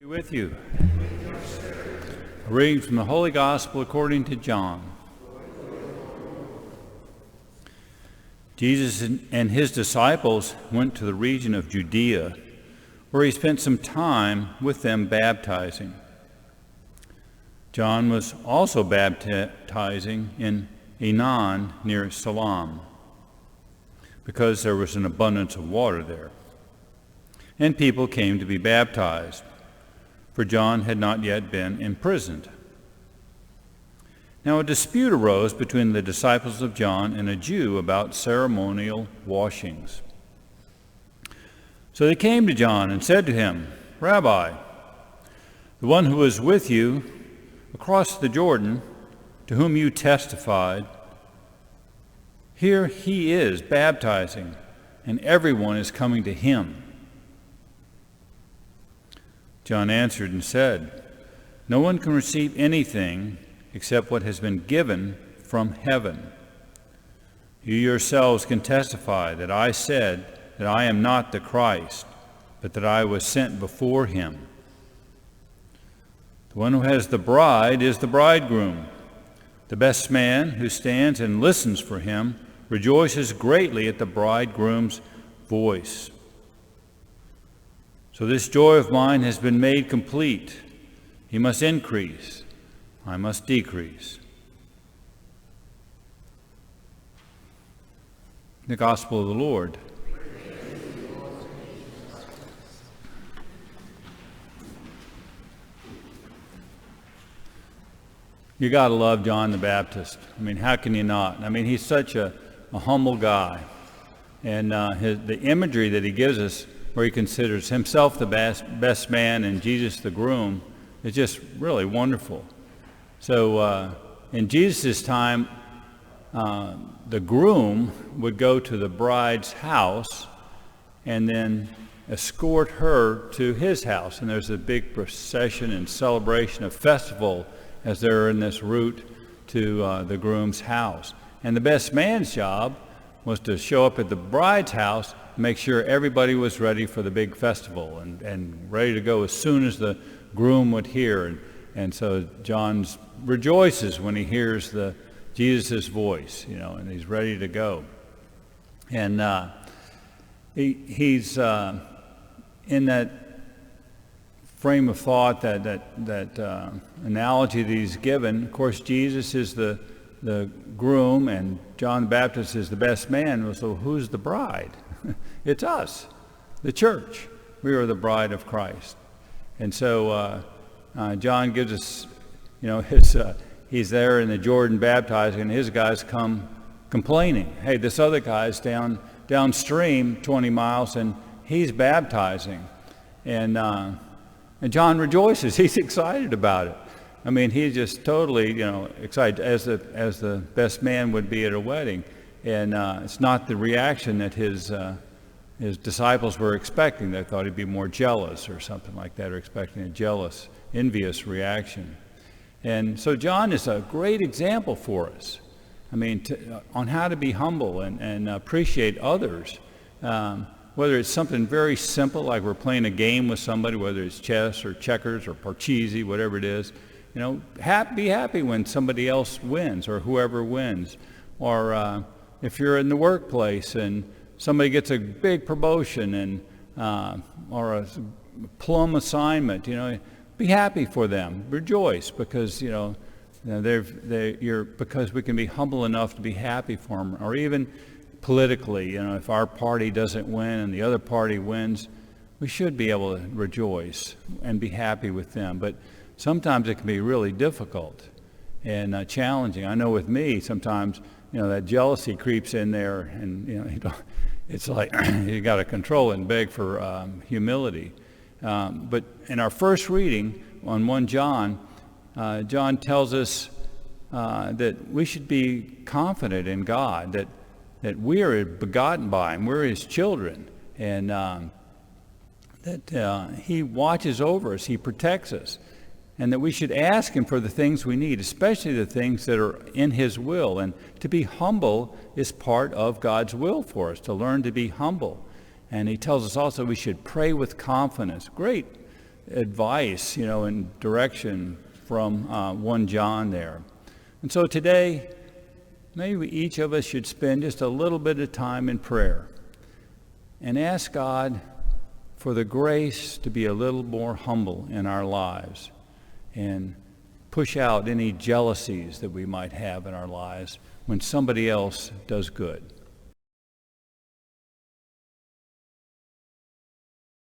Be with you. A reading from the Holy Gospel according to John. Jesus and his disciples went to the region of Judea, where he spent some time with them baptizing. John was also baptizing in Enon near Siloam, because there was an abundance of water there. And people came to be baptized, for John had not yet been imprisoned. Now a dispute arose between the disciples of John and a Jew about ceremonial washings. So they came to John and said to him, "Rabbi, the one who was with you across the Jordan, to whom you testified, here he is baptizing, and everyone is coming to him." John answered and said, "No one can receive anything except what has been given from heaven. You yourselves can testify that I said that I am not the Christ, but that I was sent before him. The one who has the bride is the bridegroom. The best man who stands and listens for him rejoices greatly at the bridegroom's voice. So this joy of mine has been made complete. He must increase, I must decrease." The Gospel of the Lord. You got to love John the Baptist. I mean, how can you not? I mean, he's such a humble guy. And the imagery that he gives us, where he considers himself the best man and Jesus the groom, is just really wonderful. So in Jesus' time, the groom would go to the bride's house and then escort her to his house. And there's a big procession and celebration, a festival, as they're in this route to the groom's house. And the best man's job was to show up at the bride's house, make sure everybody was ready for the big festival and ready to go as soon as the groom would hear. And so John rejoices when he hears Jesus' voice, and he's ready to go. And he's in that frame of thought, that analogy that he's given. Of course, Jesus is the groom and John the Baptist is the best man. So who's the bride? It's us, the church. We are the bride of Christ. And so John gives us, he's there in the Jordan baptizing, and his guys come complaining. Hey, this other guy's downstream 20 miles, and he's baptizing. And John rejoices. He's excited about it. I mean, he's just totally, excited, as the best man would be at a wedding. And it's not the reaction that his disciples were expecting. They thought he'd be more jealous or something like that, or expecting a jealous, envious reaction. And so John is a great example for us. I mean, on how to be humble and appreciate others. Whether it's something very simple, like we're playing a game with somebody, whether it's chess or checkers or parcheesi, whatever it is, be happy when somebody else wins or whoever wins. Or if you're in the workplace and somebody gets a big promotion and or a plum assignment, be happy for them. Rejoice because because we can be humble enough to be happy for them. Or even politically, if our party doesn't win and the other party wins, we should be able to rejoice and be happy with them. But sometimes it can be really difficult and challenging. I know with me, sometimes that jealousy creeps in there, and it's like you got to control it and beg for humility. But in our first reading on 1 John, John tells us that we should be confident in God, that we are begotten by him, we're his children, and that he watches over us, he protects us, and that we should ask him for the things we need, especially the things that are in his will. And to be humble is part of God's will for us, to learn to be humble. And he tells us also we should pray with confidence. Great advice, and direction from 1 John there. And so today, maybe each of us should spend just a little bit of time in prayer and ask God for the grace to be a little more humble in our lives and push out any jealousies that we might have in our lives when somebody else does good.